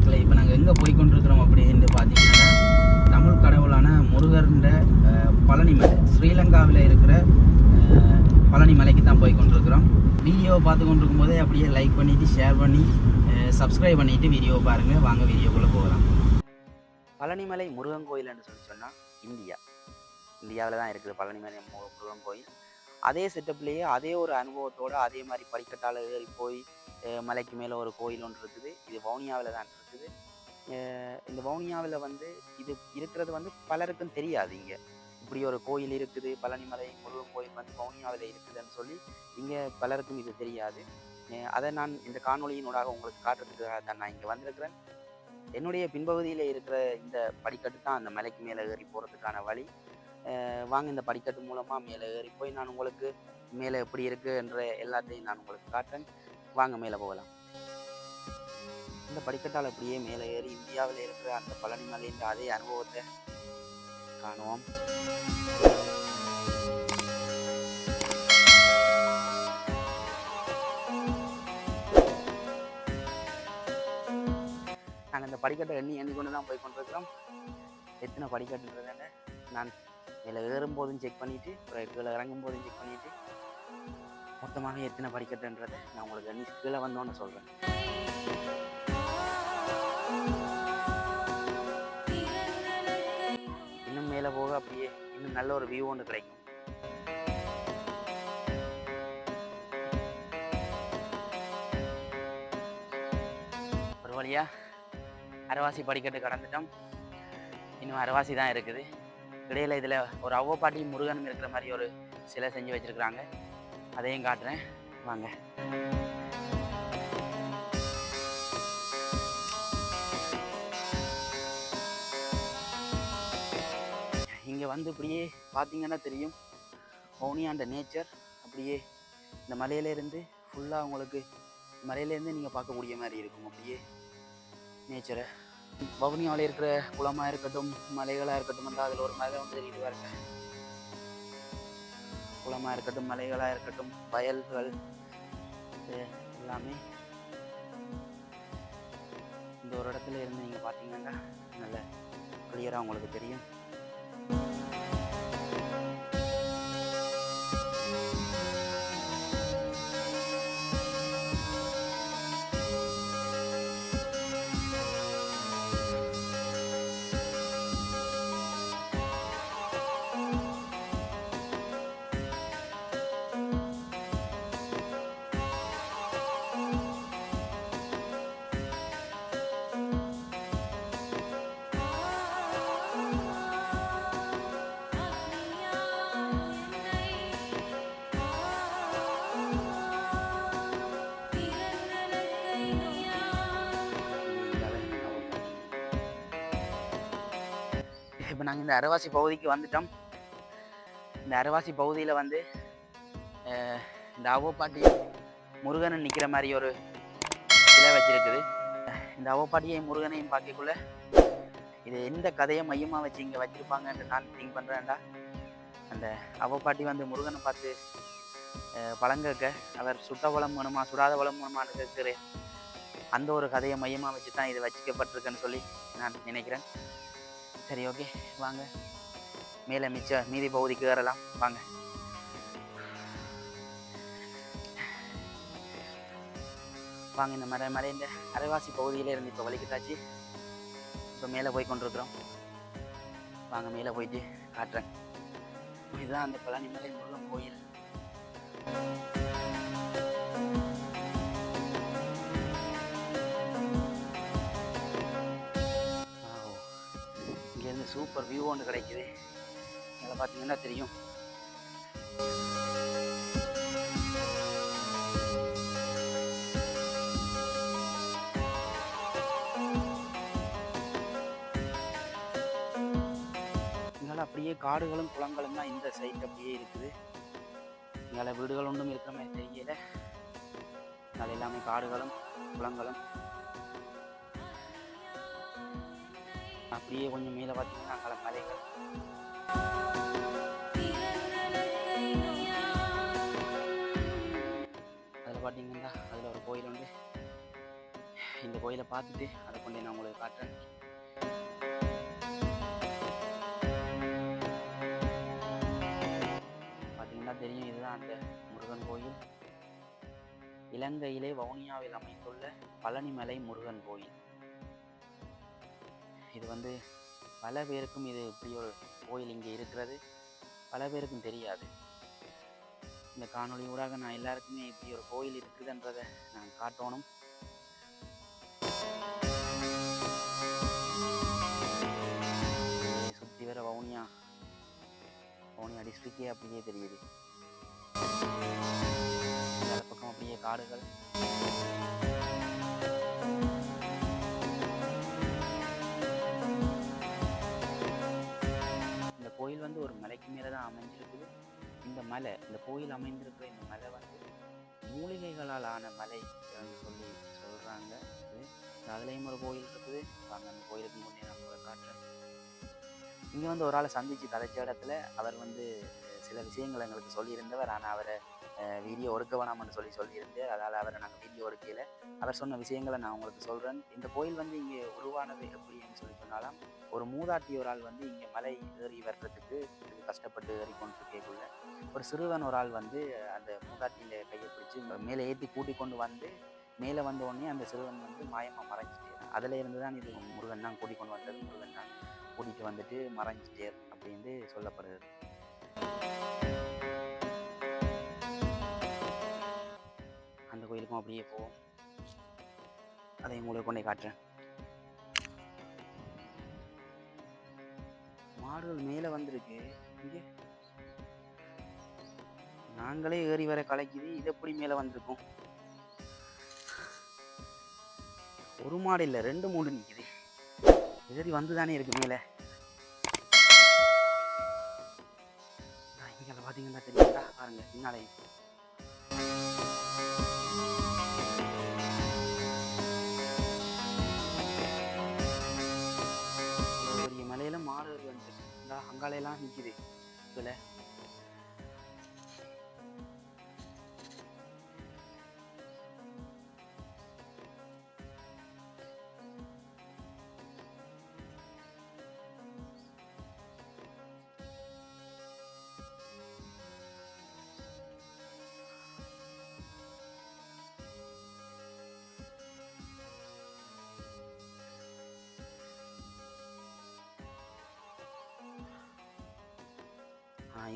மக்களை இப்போ நாங்கள் எங்கே போய் கொண்டிருக்கிறோம் அப்படின்னு பார்த்தீங்கன்னா தமிழ் கடவுளான முருகர்ன்ற பழனிமலை, ஸ்ரீலங்காவில் இருக்கிற பழனிமலைக்கு தான் போய் கொண்டிருக்கிறோம். வீடியோவை பார்த்து கொண்டிருக்கும் போதே அப்படியே லைக் பண்ணிவிட்டு ஷேர் பண்ணி சப்ஸ்கிரைப் பண்ணிவிட்டு வீடியோவை பாருங்கள். வாங்க வீடியோக்குள்ளே போகலாம். பழனிமலை முருகன் கோயில்னு சொன்னால் இந்தியாவில் தான் இருக்குது பழனிமலை முருகன் கோயில். அதே செட்டப்லேயே அதே ஒரு அனுபவத்தோடு அதே மாதிரி படிக்கட்டால் ஏறி போய் மலைக்கு மேலே ஒரு கோயில் ஒன்று இருக்குது. இது வவுனியாவில் தான் இருக்குது. இந்த வவுனியாவில் இது இருக்கிறது பலருக்கும் தெரியாது. இங்கே இப்படி ஒரு கோயில் இருக்குது, பழனிமலை முருகன் கோயில் வவுனியாவில் இருக்குதுன்னு சொல்லி இங்கே பலருக்கும் இது தெரியாது. அதை நான் இந்த காணொலியினூடாக உங்களுக்கு காட்டுறதுக்காக தான் நான் இங்கே வந்திருக்கிறேன். என்னுடைய பின்பகுதியில் இருக்கிற இந்த படிக்கட்டு தான் அந்த மலைக்கு மேலே ஏறி போகிறதுக்கான வழி. வாங்க இந்த படிக்கட்டு மூலமாக மேலே ஏறி போய் நான் உங்களுக்கு மேலே எப்படி இருக்குது என்ற எல்லாத்தையும் நான் உங்களுக்கு காட்டுறேன். வாங்க மேலே போகலாம். இந்த படிக்கட்டால் அப்படியே மேலே ஏறி இந்தியாவில் இருக்கிற அந்த பழனிமலைன்ற அதே அனுபவத்தை காணுவோம். நாங்கள் இந்த படிக்கட்டை எண்ணி கொண்டு தான் போய் கொண்டிருக்கிறோம். எத்தனை படிக்கட்டுன்றதால நான் மேலே ஏறும்போதும் செக் பண்ணிவிட்டு அப்புறம் கீழே இறங்கும் போதும் செக் பண்ணிவிட்டு மொத்தமாக எத்தனை படிக்கட்டுன்றதை நான் உங்களுக்கு எண்ணி கீழே வந்தோன்னு சொல்கிறேன். இன்னும் மேலே போக அப்படியே இன்னும் நல்ல ஒரு வியூ ஒன்று கிடைக்கும். ஒரு வழியாக அரைவாசி படிக்கட்டு கடந்துட்டோம். இன்னும் அரைவாசி தான் இருக்குது. இடையில இதில் ஒரு அவ்வப்பாட்டி முருகனும் இருக்கிற மாதிரி ஒரு சிலை செஞ்சு வச்சுருக்குறாங்க. அதையும் காட்டுறேன் வாங்க. இங்கே இப்படியே பார்த்தீங்கன்னா தெரியும் வவுனியாண்ட நேச்சர். அப்படியே இந்த மலையிலேருந்து ஃபுல்லாக உங்களுக்கு மலையிலேருந்து நீங்கள் பார்க்கக்கூடிய மாதிரி இருக்கும். அப்படியே நேச்சரை வவுனியாவில் இருக்கிற குளமாக இருக்கட்டும், மலைகளாக இருக்கட்டும், அதில் ஒரு மலை தெரியுது பாருங்க. குளமாக இருக்கட்டும், மலைகளாக இருக்கட்டும், வயல்கள் எல்லாமே இந்த ஒரு இடத்துல இருந்து நீங்கள் பார்த்தீங்கன்னா நல்ல கிளியராக உங்களுக்கு தெரியும். இப்போ நாங்கள் இந்த அரைவாசி பகுதிக்கு வந்துட்டோம். இந்த அரைவாசி பகுதியில் இந்த அவ்வப்பாட்டி முருகனை நிற்கிற மாதிரி ஒரு சிலை வச்சிருக்குது. இந்த அவ்வப்பாட்டியையும் முருகனையும் பார்க்கக்குள்ள இது எந்த கதையை மையமாக வச்சு இங்கே வச்சுருப்பாங்கன்னு நான் திங்க் பண்ணுறேன்டா. அந்த அவ்வப்பாட்டி முருகனை பார்த்து பழங்கக்க அவர் சுட்ட வளம் வேணுமா சுடாத வளம் வேணுமான்னு கேட்குறேன். அந்த ஒரு கதையை மையமாக வச்சு தான் இது வச்சுக்கப்பட்டிருக்குன்னு சொல்லி நான் நினைக்கிறேன். சரி, ஓகே, வாங்க மேலே மீதி பகுதிக்கு ஏறலாம். வாங்க. இந்த மலை இந்த அரைவாசி பகுதியிலே இருந்து இப்போ வலிக்கிட்டாச்சு. இப்போ மேலே போய் கொண்டிருக்கிறோம். வாங்க மேலே போயிட்டு காட்டுறேன். இதுதான் அந்த பழனிமலை முருகன் கோயில். இங்கேருந்து சூப்பர் வியூ ஒன்று கிடைக்குது. இதில் பார்த்தீங்கன்னா தெரியும். அப்படியே காடுகளும் குளங்களும் தான் இந்த சைட் அப்படியே இருக்குது. இங்கே வீடுகள் ஒன்றும் இருக்கிற மாதிரி தெரியல. அது எல்லாமே காடுகளும் குளங்களும். அப்படியே கொஞ்சம் மேலே பார்த்தீங்கன்னா அங்கே மலைகள். அதில் பார்த்தீங்கன்னா அதில் ஒரு கோயில் உண்டு. இந்த கோயிலை பார்த்துட்டு அதை கொண்டு நான் உங்களுக்கு காட்டுறேன். பார்த்தீங்கன்னா தெரியும், இதுதான் அந்த முருகன் கோயில். இலங்கையிலே வவுனியாவில் அமைந்துள்ள பழனிமலை முருகன் கோயில். இது வந்து பல பேருக்கும் இது இப்படி ஒரு கோயில் இங்கே இருக்கிறது பல பேருக்கும் தெரியாது. இந்த காணொளி ஊடாக நான் எல்லாருக்குமே இப்படி ஒரு கோயில் இருக்குதுன்றதை நான் காட்டணும். சுற்றி வர வவுனியா டிஸ்ட்ரிக்டே அப்படியே தெரியுது. இந்த பக்கம் அப்படியே காடுகள். இந்த கோயில் வந்து ஒரு மலைக்கு மேலே தான் அமைஞ்சிருக்குது. இந்த கோயில் அமைந்திருக்கிற இந்த மலை வந்து மூலிகைகளால் ஆன மலை சொல்லி சொல்கிறாங்க. அதுலேயும் ஒரு கோயில் இருக்குது. வாங்க அந்த கோயிலுக்கு முன்னே நான் உங்களை காட்டுறேன். இங்கே வந்து ஒரு ஆளை சந்தித்து கதைச்ச இடத்துல அவர் வந்து சில விஷயங்கள் எங்களுக்கு சொல்லியிருந்தவர். ஆனால் அவரை வீடியோ ஒடுக்க வேணாம்னு சொல்லியிருந்தேன். அதால் அவரை நாங்கள் வீடியோ ஒடுக்கையில் அவர் சொன்ன விஷயங்களை நான் உங்களுக்கு சொல்கிறேன். இந்த கோயில் வந்து இங்கே உருவானது எப்படின்னு சொல்லி சொன்னாலும், ஒரு மூதாட்டி ஒரு ஆள் வந்து இங்கே மலை ஏறி வர்றதுக்கு கஷ்டப்பட்டு ஏறிக்கொண்டிருக்கக்குள்ள ஒரு சிறுவன் ஒரு ஆள் வந்து அந்த மூதாட்டியில் கையை பிடிச்சி மேலே ஏற்றி கூட்டி கொண்டு வந்து மேலே வந்த உடனே அந்த சிறுவன் வந்து மாயமாக மறைஞ்சிட்டே. அதில் இருந்து தான் இது முருகன் தான் கூட்டி கொண்டு வந்தது, முருகன் தான் கூட்டிகிட்டு வந்துட்டு மறைஞ்சிட்டேர் அப்படின்னு சொல்லப்படுது. அந்த கோயிலுக்கும் அப்படியே போவோம். அதை உங்களுக்கு கொண்டே காட்டுறேன். மாடுகள் மேலே வந்திருக்கு. இங்கே நாங்களே ஏறி வர கலைக்குது, இது எப்படி மேலே வந்திருக்கும்? ஒரு மாடு இல்லை, 2 3 நிற்குது. ஏறி வந்து தானே இருக்கு மேலே. இங்கே பார்த்தீங்கன்னா தெரியுங்களா? பாருங்க பின்னாலே பெரிய மலையில மாடு ஏறி வந்துருக்கு. அங்காலையெல்லாம் நிற்குது கீழே.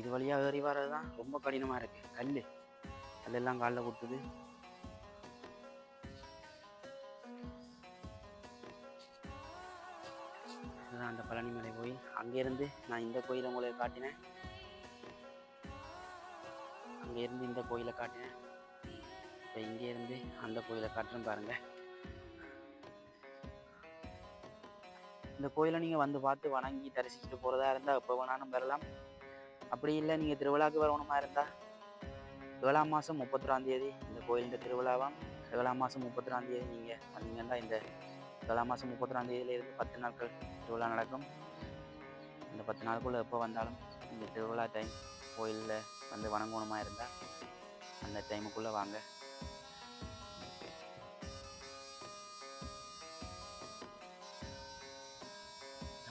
இது வழியாக ஏறி வர்றது தான் ரொம்ப கடினமாக இருக்குது. கல்லெல்லாம் காலில் கொடுத்துது. இதுதான் அந்த பழனிமலை கோயில். அங்கேருந்து நான் இந்த கோயிலை உங்களுக்கு காட்டினேன். அங்கேருந்து இந்த கோயிலை காட்டினேன். இப்போ இங்கேருந்து அந்த கோயிலை காட்டுறேன் பாருங்கள். இந்த கோயிலை நீங்கள் வந்து பார்த்து வணங்கி தரிசிச்சுட்டு போகிறதா இருந்தால் எப்போ வேணாலும் வரலாம். அப்படி இல்லை, நீங்கள் திருவிழாவுக்கு வரணுமா இருந்தால் 7ஆம் மாதம் 31ஆம் தேதி இந்த கோயிலிൻ്റെ திருவிழாவாம். 7ஆம் மாதம் 31ஆம் தேதி நீங்கள் வந்தீங்கன்னா இந்த 7ஆம் மாதம் 31ஆம் தேதியிலேருந்து 10 நாட்கள் திருவிழா நடக்கும். இந்த 10 நாளுக்குள்ளே எப்போ வந்தாலும் இந்த திருவிழா டைம் கோயிலில் வந்து வணங்கணுமா இருந்தால் அந்த டைமுக்குள்ளே வாங்க.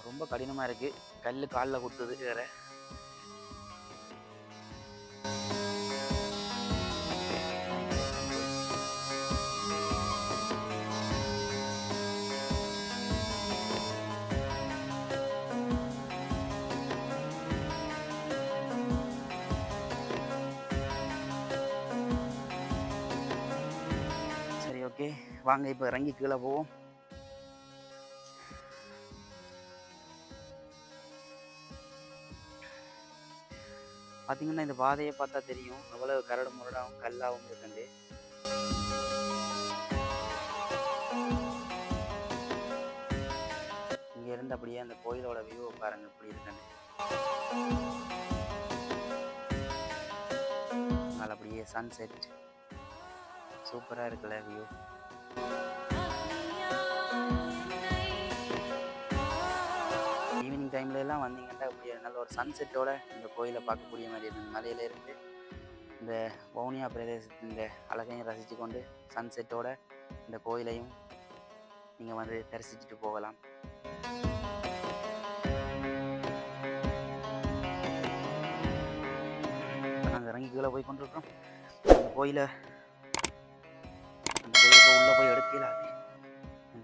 ரொம்ப கடினமாக இருக்குது. கல் காலில் குத்துது வேறு. சரி, ஓகே, வாங்க இப்போ இறங்கி கீழே போவோம். பார்த்தீங்கன்னா இந்த பாதையை பார்த்தா தெரியும் எவ்வளவு கரடு முரடாகவும் கல்லாகவும் இருக்குண்டு. இங்கே இருந்து அப்படியே அந்த கோயிலோட வியூவை பாருங்க எப்படி இருக்குன்னு. அதனால் அப்படியே சன்செட் சூப்பராக இருக்குல்ல வியூ. ஈவினிங் டைம்ல எல்லாம் வந்தீங்கன்னா அப்படியே நல்ல ஒரு சன்செட்டோட இந்த கோயிலை பார்க்கக்கூடிய மாதிரி இருக்குது. மலையில இருந்து இந்த வவுனியா பிரதேசத்தின் இந்த அழகையும் ரசித்து கொண்டு சன்செட்டோட இந்த கோயிலையும் நீங்கள் வந்து தரிசிச்சுட்டு போகலாம். இப்போ நாங்கள் இறங்கி கீழே போய் கொண்டிருக்கிறோம். அந்த கோயிலை உள்ளே போய் எடுக்கலாது.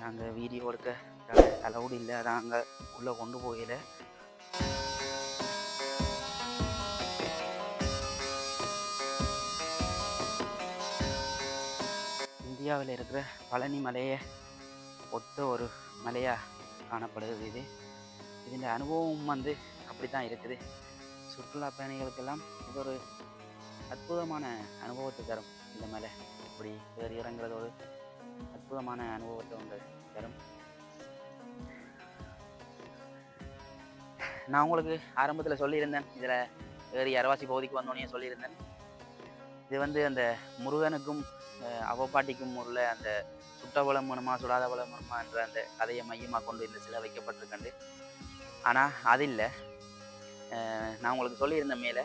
நாங்கள் வீடியோ எடுக்க அலவுடு இல்லை, அதான் அங்கே உள்ளே கொண்டு போகல. இந்தியாவில் இருக்கிற பழனி மலையை ஒத்த ஒரு மலையாக காணப்படுது இது. இதன் அனுபவம் வந்து அப்படி தான் இருக்குது. சுற்றுலா பயணிகளுக்கெல்லாம் இது ஒரு அற்புதமான அனுபவத்தை தரும். இந்த மலை இப்படி ஏறி இறங்குறது ஒரு அற்புதமான அனுபவத்தை ஒன்று தரும். நான் உங்களுக்கு ஆரம்பத்தில் சொல்லியிருந்தேன், இதில் ஏறி அரவாசி பகுதிக்கு வந்தோடனே சொல்லியிருந்தேன், இது வந்து அந்த முருகனுக்கும் அவப்பாட்டிக்கும் உள்ள அந்த சுட்ட பலம் வேணுமா சுடாத பலம் வேணுமா என்ற அந்த கதையை மையமாக கொண்டு இந்த சிலை வைக்கப்பட்டிருக்கண்டு. ஆனால் அது இல்லை. நான் உங்களுக்கு சொல்லியிருந்தேன், மேலே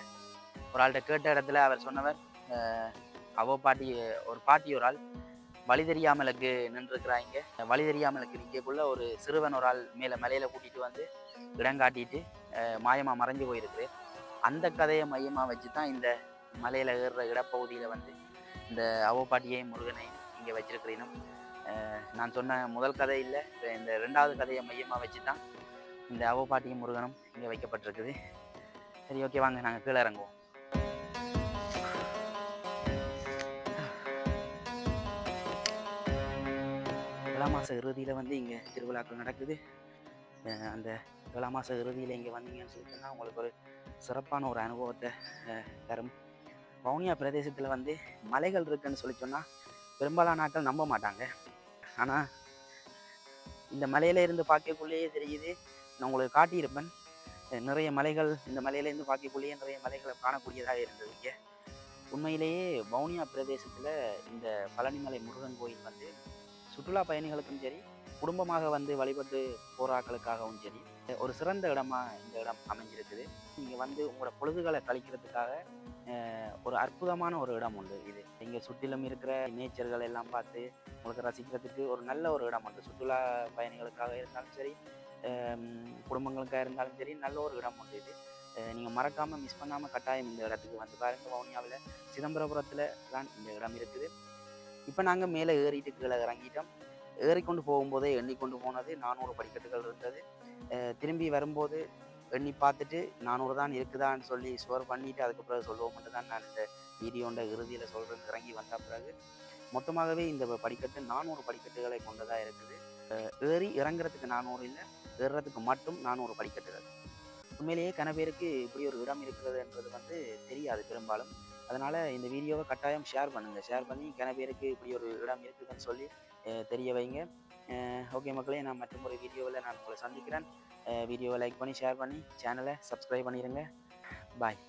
ஒரு ஆள்கிட்ட கேட்ட இடத்துல அவர் சொன்னவர், அவப்பாட்டி ஒரு ஆள் வழி தெரியாமலுக்கு நின்றுருக்கிறாங்க. வழி தெரியாமலுக்கு நிற்கக்குள்ள ஒரு சிறுவன் ஒரு ஆள் மேலே மலையில் கூட்டிகிட்டு வந்து இடங்காட்டிட்டு மாயமாக மறைஞ்சு போயிருக்கு. அந்த கதையை மையமாக வச்சு தான் இந்த மலையில் ஏறுற இடப்பகுதியில் வந்து இந்த அவப்பாட்டியையும் முருகனையும் இங்கே வச்சிருக்கிறீங்க. நான் சொன்ன முதல் கதை இல்லை, இந்த 2வது கதையை மையமாக வச்சு தான் இந்த அவப்பாட்டியும் முருகனும் இங்கே வைக்கப்பட்டிருக்குது. சரி, ஓகே, வாங்க நாங்கள் கீழே இறங்குவோம். ஏழாம் மாத இறுதியில் வந்து இங்கே திருவிழாக்கள் நடக்குது. அந்த 7ஆம் மாத இறுதியில் இங்கே வந்தீங்கன்னு சொல்லிட்டுன்னா உங்களுக்கு ஒரு சிறப்பான ஒரு அனுபவத்தை தரும். வவுனியா பிரதேசத்தில் வந்து மலைகள் இருக்குன்னு சொல்லி சொன்னால் பெரும்பாலான ஆட்கள் நம்ப மாட்டாங்க. ஆனால் இந்த மலையில இருந்து பார்க்கக்குள்ளேயே தெரியுது. நான் உங்களுக்கு காட்டியிருப்பேன், நிறைய மலைகள் இந்த மலையிலேருந்து பார்க்கக்குள்ளேயே நிறைய மலைகளை காணக்கூடியதாக இருந்தது. இங்கே உண்மையிலேயே வவுனியா பிரதேசத்தில் இந்த பழனிமலை முருகன் கோயில் வந்து சுற்றுலா பயணிகளுக்கும் சரி, குடும்பமாக வந்து வழிபட்டு போராக்களுக்காகவும் சரி ஒரு சிறந்த இடமா இந்த இடம் அமைஞ்சிருக்குது. நீங்கள் வந்து உங்களோட பொழுதுகளை கழிக்கிறதுக்காக ஒரு அற்புதமான ஒரு இடம் உண்டு இது. இங்கே சுற்றிலும் இருக்கிற நேச்சர்கள் எல்லாம் பார்த்து உங்களுக்கு ரசிக்கிறதுக்கு ஒரு நல்ல ஒரு இடம் உண்டு. சுற்றுலா பயணிகளுக்காக இருந்தாலும் சரி, குடும்பங்களுக்காக இருந்தாலும் சரி, நல்ல ஒரு இடம் உண்டு இது. நீங்கள் மறக்காமல் மிஸ் பண்ணாமல் கட்டாயம் இந்த இடத்துக்கு வந்து பாருங்கள். வவுனியாவில் சிதம்பரபுரத்தில் தான் இந்த இடம் இருக்குது. இப்போ நாங்கள் மேலே ஏறிட்டு கீழே இறங்கிட்டோம். ஏறிக்கொண்டு போகும்போதே எண்ணிக்கொண்டு போனது 400 படிக்கட்டுகள் இருந்தது. திரும்பி வரும்போது எண்ணி பார்த்துட்டு 400 தான் இருக்குதான்னு சொல்லி ஷுவர் பண்ணிவிட்டு அதுக்கப்புறம் சொல்லுவோம் மட்டும் தான் நான் இந்த வீடியோண்ட இறுதியில் சொல்கிறேன். இறங்கி வந்த பிறகு மொத்தமாகவே இந்த படிக்கட்டு 400 படிக்கட்டுகளை கொண்டதாக இருக்குது. ஏறி இறங்குறதுக்கு 400 இல்லை, ஏறுறதுக்கு மட்டும் 400 படிக்கட்டுகள். உண்மையிலேயே கன பேருக்கு இப்படி ஒரு இடம் இருக்கிறதுன்றது வந்து தெரியாது பெரும்பாலும். அதனால் இந்த வீடியோவை கட்டாயம் ஷேர் பண்ணுங்கள். ஷேர் பண்ணி கன பேருக்கு இப்படி ஒரு இடம் இருக்குதுன்னு சொல்லி தெரிய வைங்க. ஓகே மக்களே, நான் மற்றும் ஒரு வீடியோவில் நான் உங்களை சந்திக்கிறேன். வீடியோவை லைக் பண்ணி ஷேர் பண்ணி சேனலை சப்ஸ்கிரைப் பண்ணிடுங்க. பாய்.